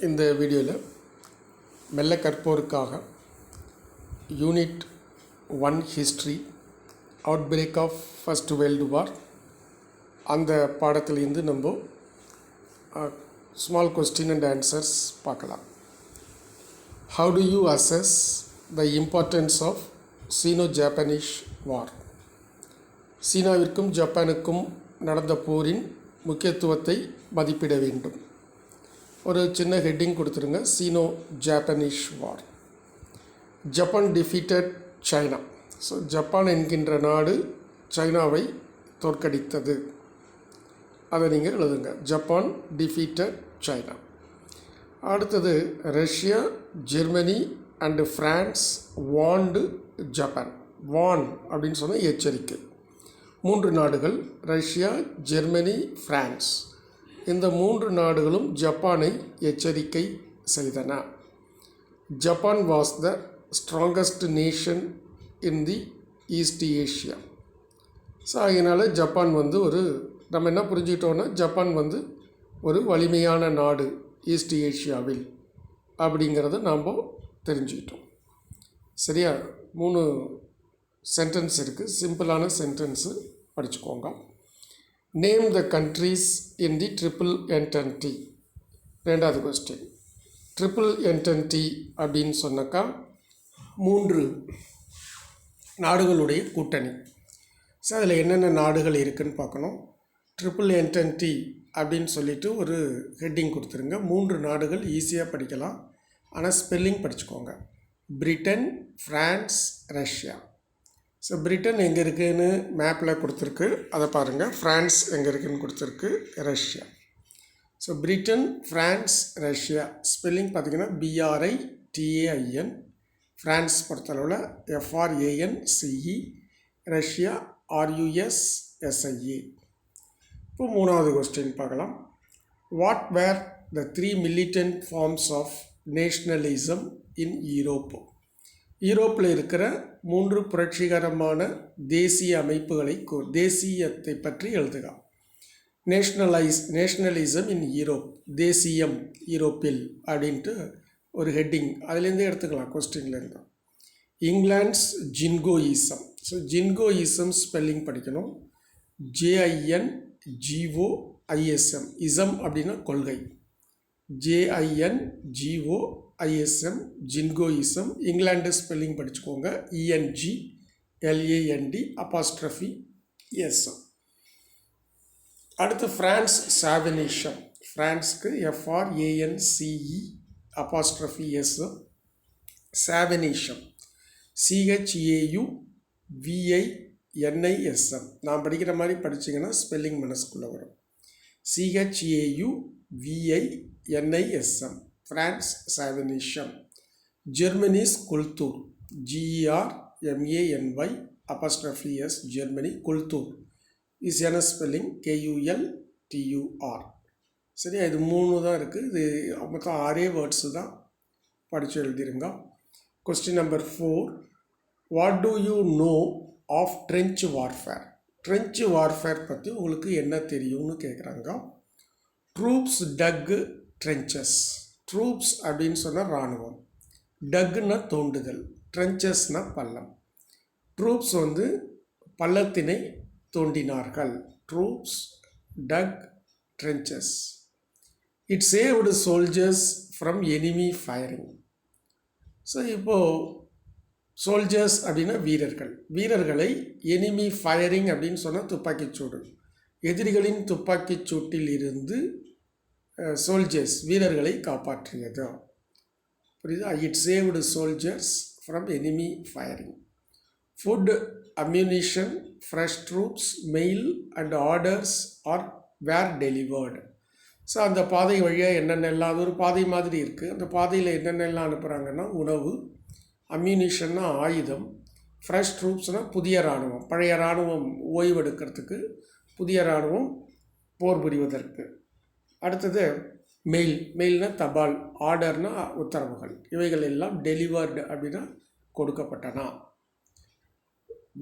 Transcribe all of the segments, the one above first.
இந்த வீடியோவில் மெல்ல கற்போருக்காக unit 1 history outbreak of first world war அந்த பாடத்திலிருந்து நம்ம ஸ்மால் கொஸ்டின் அண்ட் ஆன்சர்ஸ் பார்க்கலாம். How do you assess the importance of Sino Japanese war? சீனாவிற்கும் ஜப்பானுக்கும் நடந்த போரின் முக்கியத்துவத்தை மதிப்பிட வேண்டும். ஒரு சின்ன ஹெட்டிங் கொடுத்துருங்க. Sino Japanese war. Japan defeated China. So Japan என்கின்ற நாடு சைனாவை தோற்கடித்தது. அதை நீங்கள் எழுதுங்க. Japan defeated China. அடுத்தது Russia, Germany and France warned Japan. Warn அப்படின்னு சொன்னால் எச்சரிக்கை. 3 நாடுகள் ரஷ்யா, ஜெர்மனி, ஃப்ரான்ஸ். இந்த 3 நாடுகளும் ஜப்பானை எச்சரிக்கை செய்தன. Japan was the strongest nation in the East Asia. So அதனால் ஜப்பான் நம்ம என்ன புரிஞ்சுக்கிட்டோன்னா, ஜப்பான் ஒரு வலிமையான நாடு ஈஸ்ட் ஏஷியாவில் அப்படிங்கிறத நாம் தெரிஞ்சுக்கிட்டோம். சரியா? 3 சென்டென்ஸ் இருக்குது. சிம்பிளான சென்டென்ஸு படிச்சுக்கோங்க. Name the countries in the triple entente. 2வது கொஸ்டின். ட்ரிபிள் என்டென்டி அப்படின்னு சொன்னாக்கா 3 நாடுகளுடைய கூட்டணி. ஸோ அதில் என்னென்ன நாடுகள் இருக்குதுன்னு பார்க்கணும். ட்ரிபிள் என்டென்டி அப்படின்னு சொல்லிட்டு ஒரு ஹெட்டிங் கொடுத்துருங்க. 3 நாடுகள் ஈஸியாக படிக்கலாம், ஆனால் ஸ்பெல்லிங் படிச்சுக்கோங்க. Britain, France, Russia. So Britain எங்கே இருக்குதுன்னு மேப்பில் கொடுத்துருக்கு, அதை பாருங்கள். ஃப்ரான்ஸ் எங்கே இருக்குதுன்னு கொடுத்துருக்கு, Russia. So Britain, France, Russia. Spelling பார்த்திங்கன்னா BRITAIN. ஃப்ரான்ஸ் பொறுத்தளவில் FRANCE. Russia RUSSIA. இப்போ 3வது கொஸ்டின் பார்க்கலாம். What were the 3 militant forms of nationalism in Europe? யூரோப்பில் இருக்கிற 3 புரட்சிகரமான தேசிய அமைப்புகளை தேசியத்தை பற்றி எழுதுக. நேஷ்னலிசம் இன் யூரோப், தேசியம் யூரோப்பில் அப்படின்ட்டு ஒரு ஹெட்டிங் அதுலேருந்து எடுத்துக்கலாம், கொஸ்டின்லேருந்து. இங்கிலாண்ட்ஸ் ஜின்கோயிசம். ஸோ ஜின்கோயிசம் ஸ்பெல்லிங் படிக்கணும். JINGOISM. இசம் அப்படின்னா கொள்கை. JINGOISM, ஜின்கோயிசம். இங்கிலாண்டு ஸ்பெல்லிங் படிச்சுக்கோங்க. ENGLAND''S. அடுத்து ஃப்ரான்ஸ் சாவனிஷம். ஃப்ரான்ஸ்க்கு FRANCE''S. சாவனிஷம் CHAUVINISM. நான் படிக்கிற மாதிரி படிச்சிங்கன்னா ஸ்பெல்லிங் மனசுக்குள்ளே வரும். CHAUVINISM. France chauvinism. Germany's kultur. GERMANY''S. Germany. Kultur is என்ன ஸ்பெல்லிங்? KULTUR. சரியா? இது 3 தான் இருக்குது. இது மொத்தம் 6 வேர்ட்ஸு தான் படித்து எழுதிருங்க. Question number 4. What do you know of trench warfare? Trench warfare பற்றி உங்களுக்கு என்ன தெரியும்னு கேட்குறாங்க. Troops dug trenches. ட்ரூப்ஸ் அப்படின்னு சொன்னால் இராணுவம். டக்குன்னா தோண்டுதல், ட்ரென்ச்சஸ்னா பள்ளம். ட்ரூப்ஸ் பள்ளத்தினை தோண்டினார்கள். Troops dug trenches. It saved soldiers from enemy firing. So இப்போது சோல்ஜர்ஸ் அப்படின்னா வீரர்கள். வீரர்களை எனிமி ஃபயரிங் அப்படின்னு சொன்னால் துப்பாக்கிச்சூடு. எதிரிகளின் துப்பாக்கிச்சூட்டில் இருந்து சோல்ஜர்ஸ் வீரர்களை காப்பாற்றியது. புரியுதா? It saved soldiers from enemy firing. Food, ammunition, fresh troops, mail and orders are were delivered. So அந்த பாதை வழியாக என்னென்னலாம், அது ஒரு பாதை மாதிரி இருக்குது. அந்த பாதையில் என்னென்னலாம் அனுப்புகிறாங்கன்னா, உணவு, அம்யூனிஷன்னா ஆயுதம், ஃப்ரெஷ் ட்ரூப்ஸ்னால் புதிய இராணுவம். பழைய இராணுவம் ஓய்வெடுக்கிறதுக்கு, புதிய இராணுவம் போர் புரிவதற்கு. அடுத்தது மெயில். மெயில்னால் தபால், ஆர்டர்னா உத்தரவுகள். இவைகள் எல்லாம் டெலிவர்டு அப்படின்னா கொடுக்கப்பட்டனா.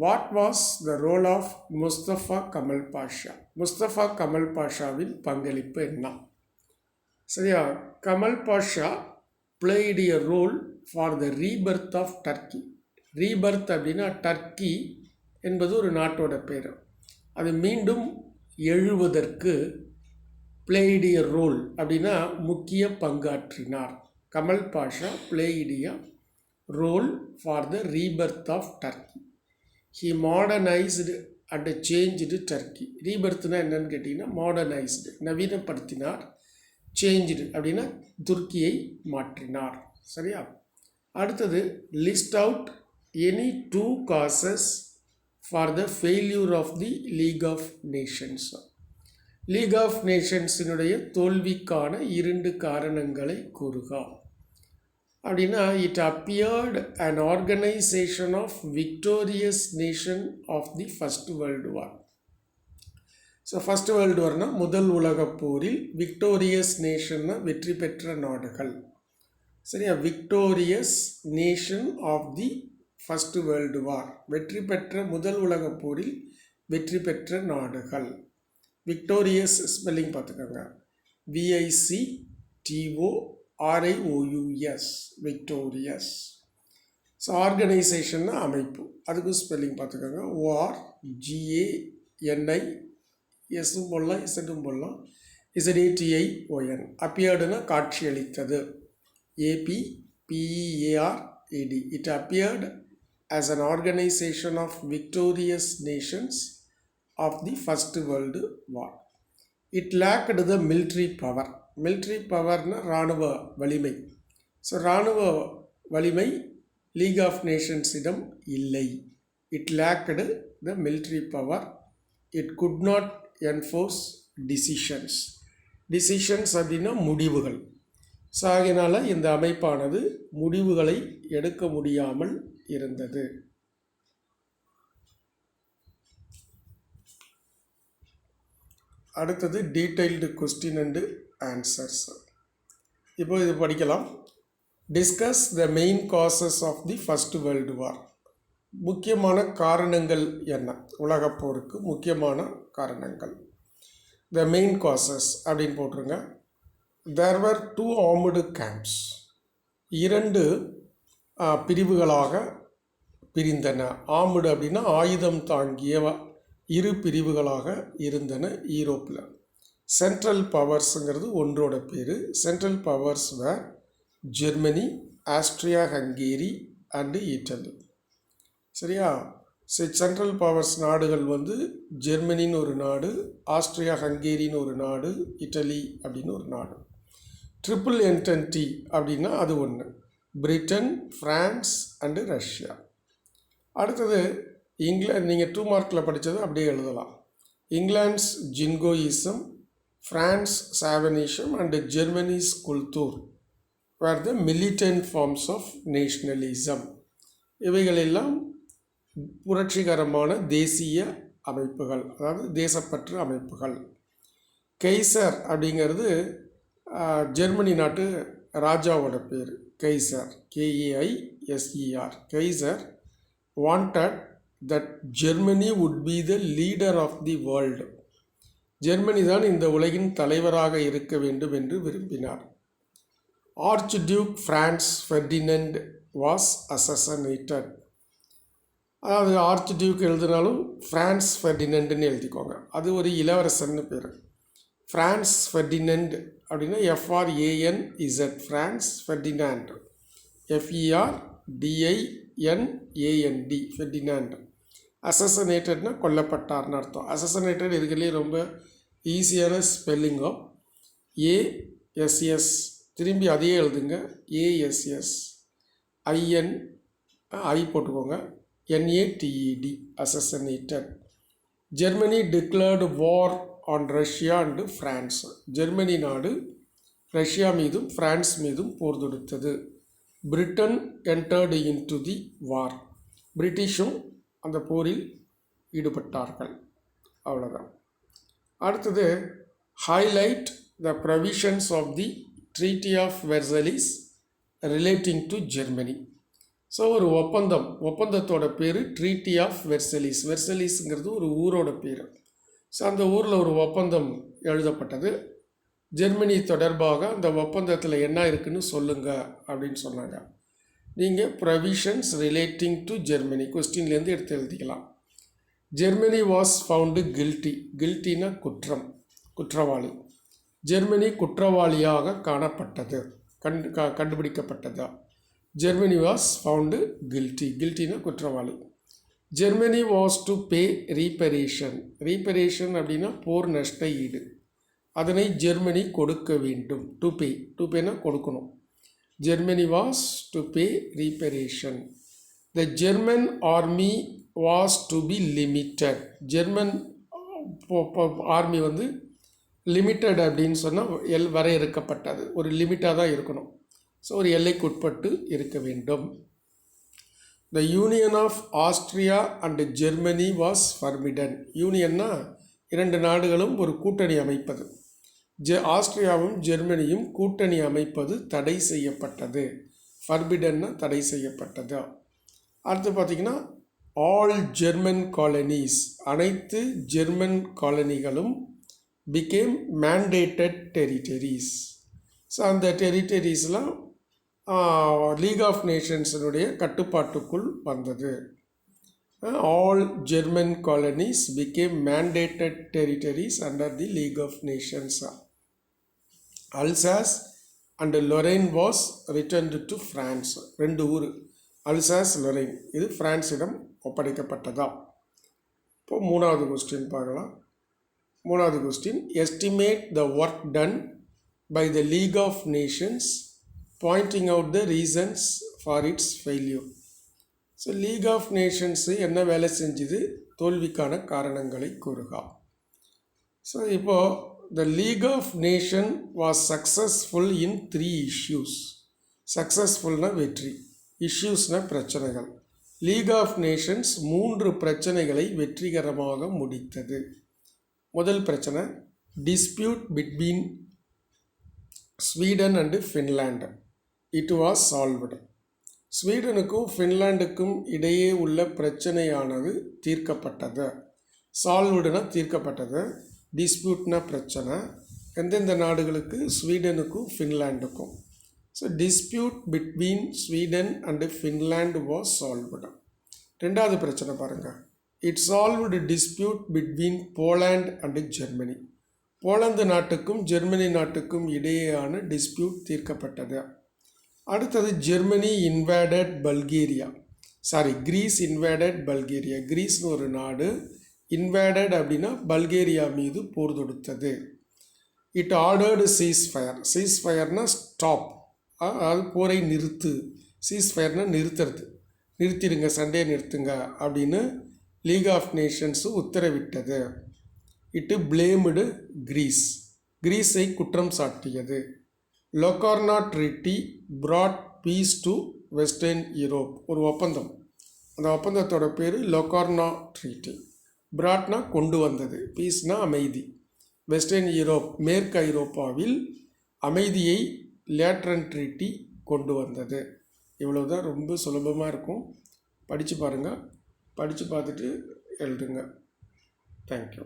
What was the role of Mustafa Kemal Pasha? Mustafa Kemal பாஷாவின் பங்களிப்பு என்ன? சரியா? Kemal Pasha played a role for the rebirth of Turkey. Rebirth அப்படின்னா டர்க்கி என்பது ஒரு நாட்டோட பேர். அது மீண்டும் எழுவதற்கு played a role அப்படின்னா முக்கிய பங்காற்றினார். Kamal Pasha played a role for the rebirth of Turkey. He modernized and changed Turkey. ரீபர்த்னா என்னன்னு கேட்டிங்கன்னா மாடர்னைஸ்டு, நவீனப்படுத்தினார். சேஞ்சுடு அப்படின்னா துருக்கியை மாற்றினார். சரியா? அடுத்தது list out any 2 causes for the failure of the League of Nations. League of நேஷன்ஸினுடைய தோல்விக்கான 2 காரணங்களை கூறுக அப்படின்னா, it appeared an organisation of victorious nation of the first world war. So first world வார்னா முதல் உலகப் போரில் விக்டோரியஸ் நேஷன்னா வெற்றி பெற்ற நாடுகள். சரியா? Victorious nation of the first world war, வெற்றி பெற்ற முதல் உலகப் போரில் வெற்றி பெற்ற நாடுகள். விக்டோரியஸ் ஸ்பெல்லிங் பார்த்துக்கோங்க, VICTORIOUS, விக்டோரியஸ். ஸோ ஆர்கனைசேஷன்னா அமைப்பு, அதுக்கும் ஸ்பெல்லிங் பார்த்துக்கோங்க, ORGANI, எஸ்ஸும் போடலாம் இசட்டும் போடலாம், ZATION. அப்பியர்டுனா காட்சியளித்தது, APPEARED. It appeared as an organization of victorious nations of the First World War. It lacked the military power. military powerனா இராணுவ வலிமை. ஸோ இராணுவ வலிமை லீக் ஆஃப் நேஷன்ஸிடம் இல்லை. It lacked the military power. It could not enforce decisions. decisions அப்படின்னா முடிவுகள். So ஆகையினால இந்த அமைப்பானது முடிவுகளை எடுக்க முடியாமல் இருந்தது. அடுத்தது டீடைல்டு கொஸ்டின் அண்டு ஆன்சர்ஸ். இப்போ இது படிக்கலாம். Discuss the main causes of the first world War. முக்கியமான காரணங்கள் என்ன? உலகப்போருக்கு முக்கியமான காரணங்கள். த மெயின் காசஸ் அப்படின்னு போட்டுருங்க. தேர் வர் 2 armed camps. 2 பிரிவுகளாக பிரிந்தன. ஆர்ம்டு அப்படின்னா ஆயுதம் தாங்கிய 2 பிரிவுகளாக இருந்தன யூரோப்பில். சென்ட்ரல் பவர்ஸுங்கிறது ஒன்றோட பேர். Central powers were Germany, Austria Hungary and Italy. சரியா? சென்ட்ரல் பவர்ஸ் நாடுகள் வந்து ஜெர்மனின்னு ஒரு நாடு, ஆஸ்ட்ரியா ஹங்கேரின்னு ஒரு நாடு, இட்டலி அப்படின்னு ஒரு நாடு. ட்ரிபிள் என்டென்டி அப்படின்னா அது ஒன்று, பிரிட்டன், ஃப்ரான்ஸ் அண்டு ரஷ்யா. அடுத்தது இங்கிலாந்து. நீங்கள் 2 மார்க்கில் படித்தது அப்படியே எழுதலாம். England's jingoism, France chauvinism and Germany's kultur were the militant forms of nationalism. இவைகளெல்லாம் புரட்சிகரமான தேசிய அமைப்புகள், அதாவது தேசப்பற்று அமைப்புகள். கெய்சர் அப்படிங்கிறது ஜெர்மனி நாட்டு ராஜாவோட பேர். Geyser, KAISER. Geyser wanted that Germany would be the leader of the world. Germany தான் இந்த உலகின் தலைவராக இருக்க வேண்டும் என்று விரும்பினார். Archduke Franz Ferdinand was assassinated. அதாவது ஆர்ச் டியூக் எழுதினாலும் ஃப்ரான்ஸ் ஃபெர்டினண்ட்னு எழுதிக்கோங்க, அது ஒரு இளவரசன்னு பேர். ஃப்ரான்ஸ் ஃபெர்டினண்ட் அப்படின்னா FRANZ, Franz Ferdinand, FERDINAND, Ferdinand. அசசனேட்டட்னா கொல்லப்பட்டார்னு அர்த்தம். அசசனேட்டட் இதுக்குள்ளே ரொம்ப ஈஸியான ஸ்பெல்லிங்கும். ASS, திரும்பி அதையே எழுதுங்க, ASS, I போட்டுக்கோங்க, NATED, assassinated. Germany declared war on Russia and France. Germany நாடு ரஷ்யா மீதும் ஃப்ரான்ஸ் மீதும் போர் தொடுத்தது. Britain entered into the war. பிரிட்டிஷும் அந்த போரில் ஈடுபட்டார்கள். அவ்வளோதான். அடுத்தது highlight the provisions of the treaty of Versailles relating to Germany. So ஒரு ஒப்பந்தத்தோட பேர் ட்ரீட்டி ஆஃப் வெர்சலிஸ். வெர்சலிஸ்ங்கிறது ஒரு ஊரோட பேர். ஸோ அந்த ஊரில் ஒரு ஒப்பந்தம் எழுதப்பட்டது. ஜெர்மனி தொடர்பாக அந்த ஒப்பந்தத்தில் என்ன இருக்குன்னு சொல்லுங்க அப்படின்னு சொன்னாங்க. நீங்கள் ப்ரொவிஷன்ஸ் ரிலேட்டிங் டு ஜெர்மனி கொஸ்டின்லேருந்து எடுத்து எழுதிக்கலாம். Germany was found guilty. கில்ட்டினா குற்றம், குற்றவாளி. ஜெர்மனி குற்றவாளியாக காணப்பட்டது, கண்டுபிடிக்கப்பட்டதா. Germany was found guilty. கில்ட்டினா குற்றவாளி. Germany was to pay reparation. Reparation அப்படின்னா போர் நஷ்ட ஈடு. அதனை ஜெர்மனி கொடுக்க வேண்டும். டு பே, டு பேனா கொடுக்கணும். Germany was to pay reparation. The German army was to be limited. German army வந்து லிமிட்டட் அப்படின்னு சொன்னால் வரையறுக்கப்பட்டது, ஒரு லிமிட்டாக தான் இருக்கணும். ஸோ ஒரு எல்லைக்குட்பட்டு இருக்க வேண்டும். The union of Austria and Germany was forbidden. யூனியன்னா இரண்டு நாடுகளும் ஒரு கூட்டணி அமைப்பது. ஆஸ்ட்ரியாவும் ஜெர்மனியும் கூட்டணி அமைப்பது தடை செய்யப்பட்டது. ஃபர்பிடன்னா தடை செய்யப்பட்டது. அடுத்து பார்த்திங்கன்னா ஆல் ஜெர்மன் காலனிஸ், அனைத்து ஜெர்மன் காலனிகளும் பிகேம் மேண்டேட்டட் டெரிட்டரிஸ். ஸோ அந்த டெரிட்டரிஸ்லாம் லீக் ஆஃப் நேஷன்ஸினுடைய கட்டுப்பாட்டுக்குள் வந்தது. All German colonies became mandated territories under the League of Nations. Alsace and Lorraine was returned to France. ரெண்டு ஊர் அல்சாஸ் லொரைன், இது ஃப்ரான்ஸிடம் ஒப்படைக்கப்பட்டதா. இப்போ மூணாவது கொஸ்டின் பார்க்கலாம். மூணாவது question, estimate the work done by the League of Nations pointing out the reasons for its failure. So League of Nations என்ன வேலை செஞ்சுது, தோல்விக்கான காரணங்களை கூறுகா. ஸோ இப்போது the League of Nation was successful in 3 issues. சக்ஸஸ்ஃபுல்னால் வெற்றி, இஷ்யூஸ்னால் பிரச்சனைகள். லீக் ஆஃப் நேஷன்ஸ் 3 பிரச்சனைகளை வெற்றிகரமாக முடித்தது. முதல் பிரச்சனை, dispute between Sweden and Finland. It was solved. ஸ்வீடனுக்கும் ஃபின்லாண்டுக்கும் இடையே உள்ள பிரச்சனையானது தீர்க்கப்பட்டது. சால்வ்டுனா தீர்க்கப்பட்டது, டிஸ்பியூட்னா பிரச்சனை. எந்தெந்த நாடுகளுக்கு, ஸ்வீடனுக்கும் ஃபின்லாண்டுக்கும். So dispute between Sweden and Finland was solved. ரெண்டாவது பிரச்சனை பாருங்கள், it solved dispute between Poland and Germany. போலந்து நாட்டுக்கும் ஜெர்மனி நாட்டுக்கும் இடையேயான டிஸ்பியூட் தீர்க்கப்பட்டது. அடுத்தது Germany invaded Bulgaria, Greece invaded Bulgaria. கிரீஸ்னு ஒரு நாடு இன்வேடட் அப்படின்னா பல்கேரியா மீது போர் தொடுத்தது. It ordered ceasefire. சீஸ்ஃபயர்னா ஸ்டாப், அதாவது போரை நிறுத்து. சீஸ்ஃபயர்னா நிறுத்துறது, நிறுத்திடுங்க, சண்டையை நிறுத்துங்க அப்படின்னு லீக் ஆஃப் நேஷன்ஸு உத்தரவிட்டது. இட்டு பிளேம்டு கிரீஸ், கிரீஸை குற்றம் சாட்டியது. Locarno treaty brought peace to western Europe. ஒரு ஒப்பந்தம், அந்த ஒப்பந்தத்தோட பேர் லொகார்னா ட்ரீட்டி. பிராட்னா கொண்டு வந்தது, பீஸ்னா அமைதி. வெஸ்டர்ன் யூரோப் மேற்கு ஐரோப்பாவில் அமைதியை லேட்ரன் ட்ரீட்டி கொண்டு வந்தது. இவ்வளோ தான், ரொம்ப சுலபமாக இருக்கும். படித்து பாருங்கள், படித்து பார்த்துட்டு எழுதுங்க. தேங்க்யூ.